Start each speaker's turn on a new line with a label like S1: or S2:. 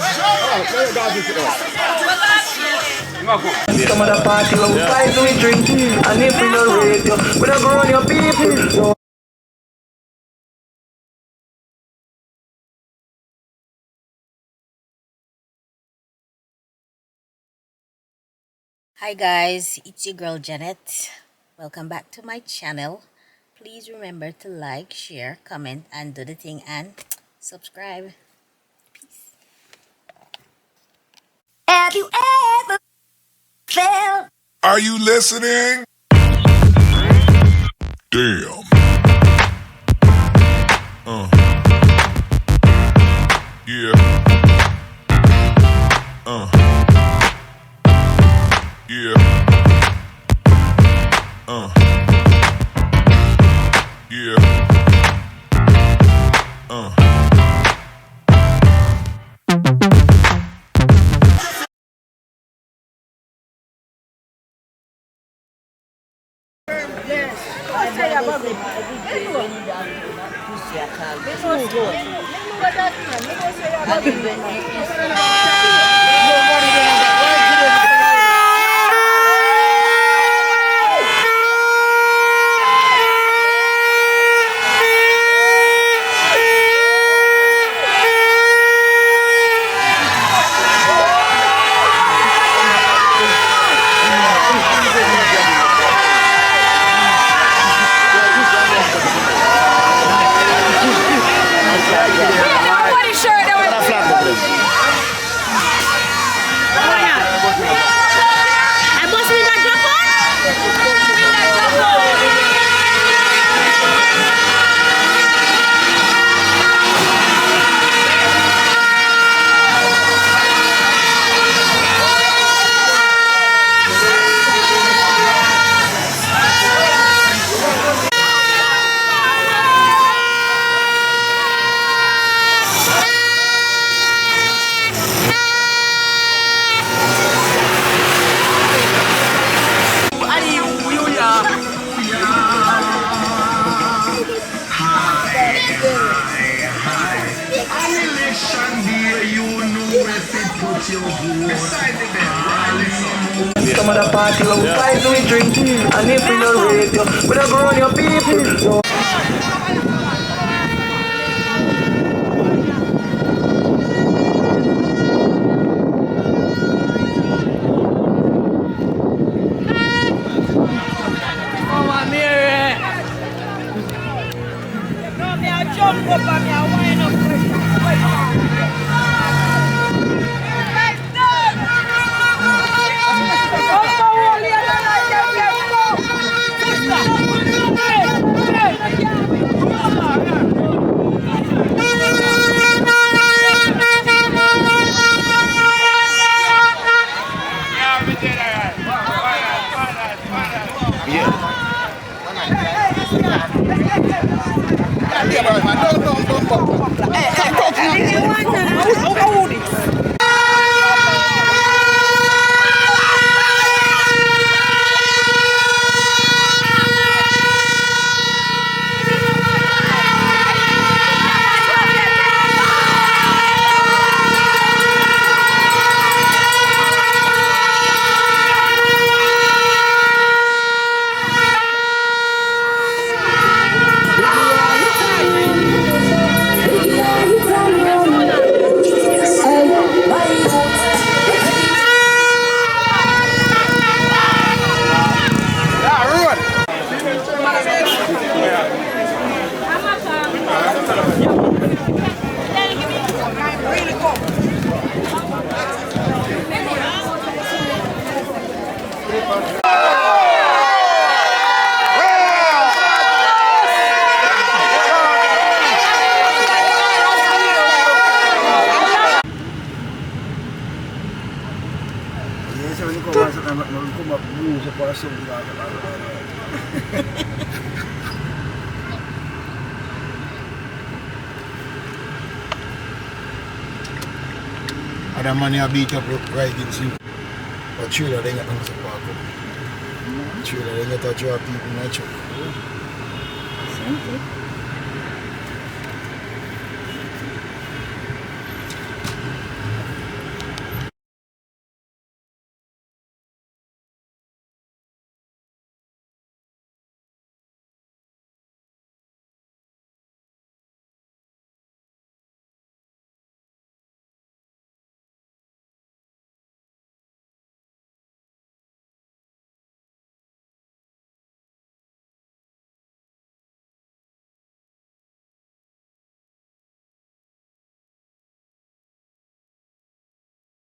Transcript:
S1: Some of the party where we fight, we drink, and if we don't rate you, we don't go on your people.
S2: Hi guys, it's your girl Janet. Welcome back to my channel. Please remember to like, share, comment, and do the thing and subscribe. Peace.
S3: Have you ever felt?
S4: Are you listening? Damn. Yeah. Yeah. Yeah.
S1: Some of the party where we fight, we drink, and if we don't rate you, we don't go on your people.
S5: Jump up and me a wind up.
S6: Other man have beat up right against you. But trailer they got nothing to park up. Trailer they got to draw people in the truck.
S5: Same thing.